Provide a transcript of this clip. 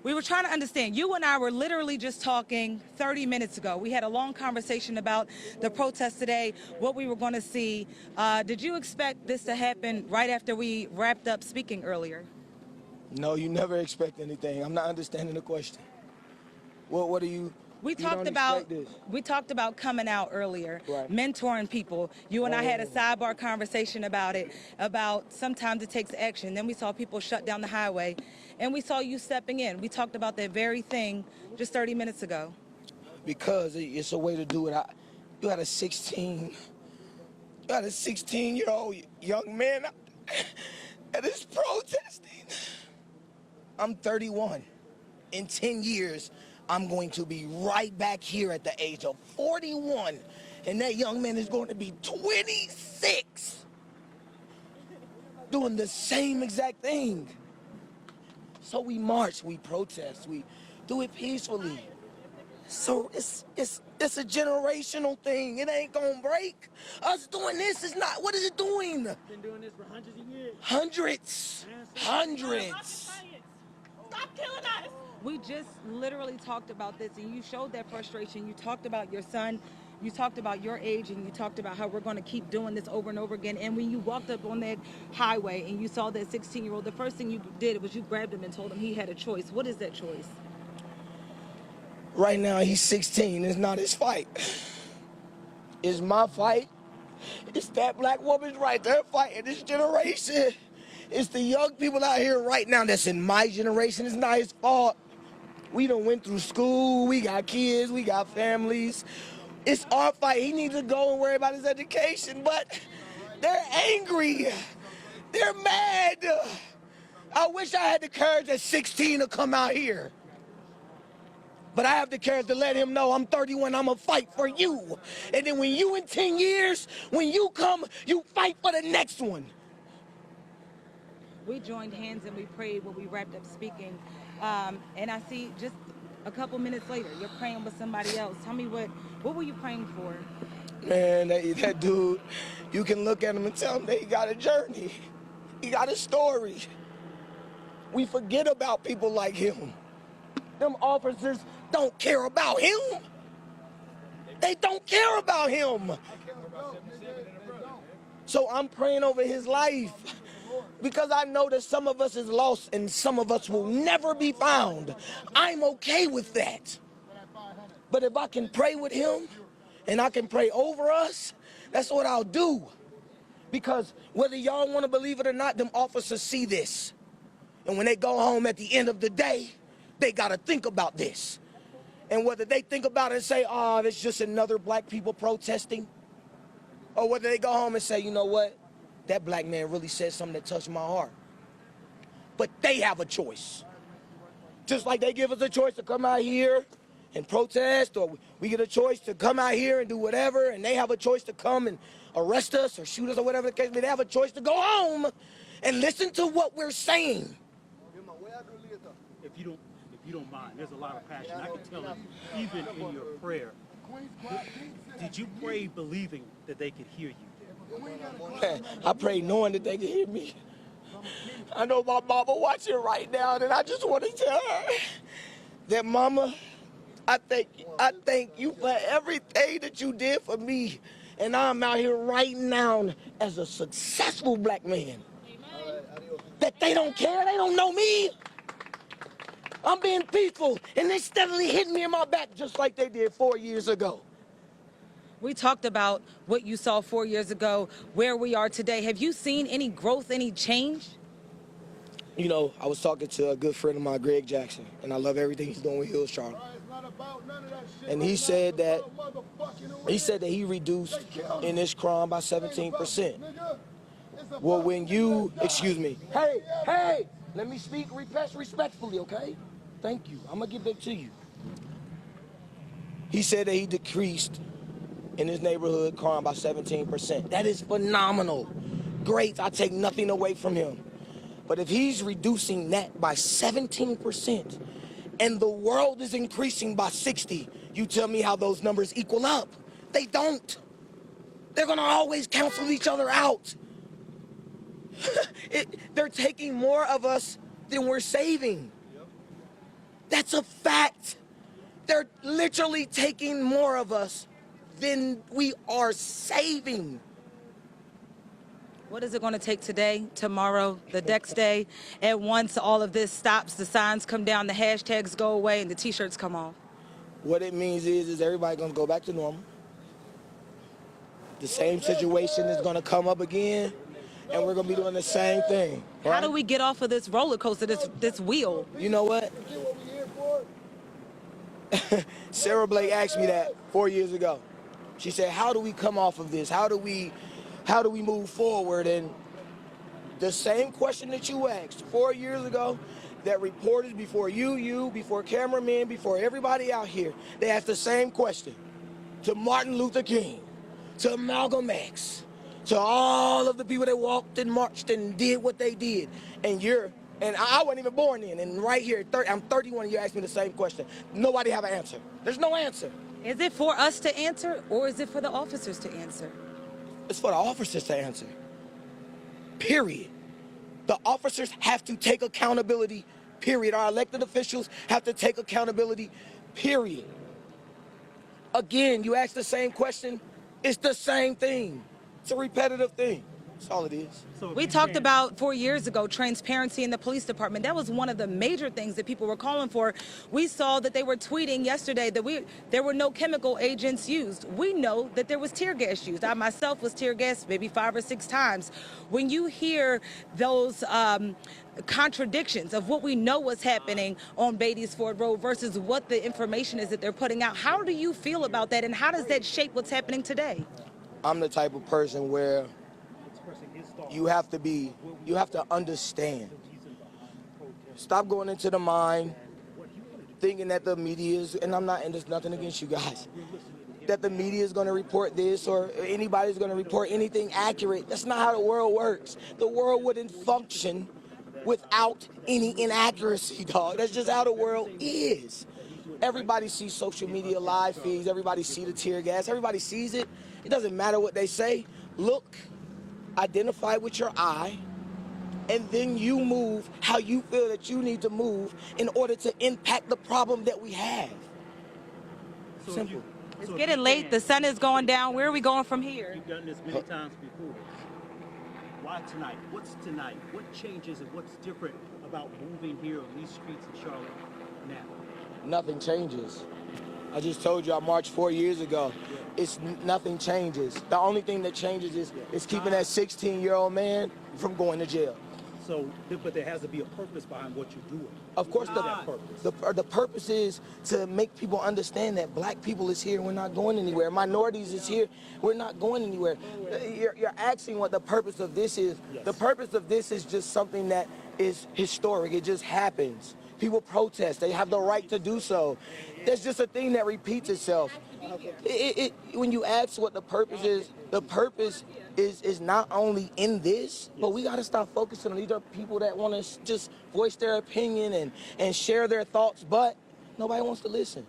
We were trying to understand. You and I were literally just talking 30 minutes ago. We had a long conversation about the protest today, what we were going to see. Did you expect this to happen right after we wrapped up speaking earlier? No, you never expect anything. I'm not understanding the question. What are you? We You don't talked expect about this. coming out earlier, Right. mentoring people. You and I had a sidebar conversation about it, about sometimes it takes action. Then we saw people shut down the highway, and we saw you stepping in. We talked about that very thing just 30 minutes ago. Because it's a way to do it. You had a 16-year-old young man that is protesting. I'm 31. In 10 years, I'm going to be right back here at the age of 41, and that young man is going to be 26, doing the same exact thing. So we march, we protest, we do it peacefully. So it's a generational thing. It ain't gonna break. Us doing this is not. What is it doing? Been doing this for hundreds of years. Hundreds. Stop killing us! We just literally talked about this, and you showed that frustration. You talked about your son, you talked about your age, and you talked about how we're going to keep doing this over and over again. And when you walked up on that highway and you saw that 16-year-old, the first thing you did was you grabbed him and told him he had a choice. What is that choice? Right now, he's 16. It's not his fight. It's my fight. It's that black woman's right there fighting this generation. It's the young people out here right now that's in my generation. It's not his fault. We done went through school. We got kids. We got families. It's our fight. He needs to go and worry about his education, but they're angry. They're mad. I wish I had the courage at 16 to come out here. But I have the courage to let him know I'm 31, I'm gonna fight for you. And then when you in 10 years, when you come, you fight for the next one. We joined hands and we prayed when we wrapped up speaking. And I see just a couple minutes later, you're praying with somebody else. Tell me what were you praying for? Man, that dude, you can look at him and tell him that he got a journey. He got a story. We forget about people like him. Them officers don't care about him. They don't care about him. So I'm praying over his life because I know that some of us is lost and some of us will never be found. I'm okay with that. But if I can pray with him and I can pray over us, that's what I'll do. Because whether y'all want to believe it or not, them officers see this. And when they go home at the end of the day, they got to think about this. And whether they think about it and say, oh, it's just another black people protesting, or whether they go home and say, you know what, that black man really said something that touched my heart. But they have a choice. Just like they give us a choice to come out here and protest, or we get a choice to come out here and do whatever, and they have a choice to come and arrest us or shoot us or whatever the case may be. They have a choice to go home and listen to what we're saying. If you don't mind, there's a lot of passion. I can tell it even in your prayer. Did you pray believing that they could hear you? I pray knowing that they can hear me. I know my mama watching right now, and I just want to tell her that, Mama, I thank you for everything that you did for me. And I'm out here right now as a successful black man. That they don't care, they don't know me. I'm being peaceful, and they steadily hitting me in my back just like they did 4 years ago. We talked about what you saw 4 years ago, where we are today. Have you seen any growth, any change? You know, I was talking to a good friend of mine, Greg Jackson, and I love everything he's doing with Hills Charlie. And he said that he reduced in this crime by 17%. Well, when you, excuse me, hey, let me speak respectfully, okay? Thank you. I'm gonna get back to you. He said that he decreased in his neighborhood crime by 17%. That is phenomenal. Great, I take nothing away from him. But if he's reducing that by 17% and the world is increasing by 60, you tell me how those numbers equal up. They don't. They're gonna always cancel each other out. They're taking more of us than we're saving. That's a fact. They're literally taking more of us than we are saving. What is it going to take today, tomorrow, the next day, and once all of this stops, the signs come down, the hashtags go away, and the T-shirts come off? What it means is everybody gonna go back to normal. The same situation is gonna come up again, and we're gonna be doing the same thing. Right? How do we get off of this roller coaster, this wheel? You know what? Sarah Blake asked me that 4 years ago. She said, how do we come off of this? How do we move forward? And the same question that you asked 4 years ago, that reporters before you, before cameramen, before everybody out here, they asked the same question to Martin Luther King, to Malcolm X, to all of the people that walked and marched and did what they did. And I wasn't even born then, and right here, I'm 31 and you asked me the same question. Nobody have an answer. There's no answer. Is it for us to answer, or is it for the officers to answer? It's for the officers to answer. Period. The officers have to take accountability, period. Our elected officials have to take accountability, period. Again, you ask the same question, it's the same thing. It's a repetitive thing. That's all it is. We talked about 4 years ago transparency in the police department. That was one of the major things that people were calling for. We saw that they were tweeting yesterday that there were no chemical agents used. We know that there was tear gas used. I myself was tear gassed maybe 5 or 6 times. When you hear those contradictions of what we know was happening on Beatty's Ford Road versus what the information is that they're putting out, how do you feel about that, and how does that shape what's happening today? I'm the type of person where you have to understand. Stop going into the mind thinking that the media is, and there's nothing against you guys, that the media is going to report this or anybody's going to report anything accurate. That's not how the world works. The world wouldn't function without any inaccuracy, dog. That's just how the world is. Everybody sees social media live feeds. Everybody sees the tear gas. Everybody sees it. It doesn't matter what they say. Look, identify with your eye, and then you move how you feel that you need to move in order to impact the problem that we have. Simple. It's getting late. The sun is going down. Where are we going from here? You've done this many times before. Why tonight? What's tonight? What changes and what's different about moving here on these streets in Charlotte now? Nothing changes. I just told you I marched 4 years ago. Nothing changes. The only thing that changes is keeping that 16-year-old man from going to jail. So, but there has to be a purpose behind what you're doing. Of course, purpose? the purpose is to make people understand that black people is here, we're not going anywhere. Minorities is here, we're not going anywhere. You're asking what the purpose of this is. Yes. The purpose of this is just something that is historic. It just happens. People protest. They have the right to do so. That's just a thing that repeats itself. When you ask what the purpose is not only in this, but we got to stop focusing on these are people that want to just voice their opinion and share their thoughts, but nobody wants to listen.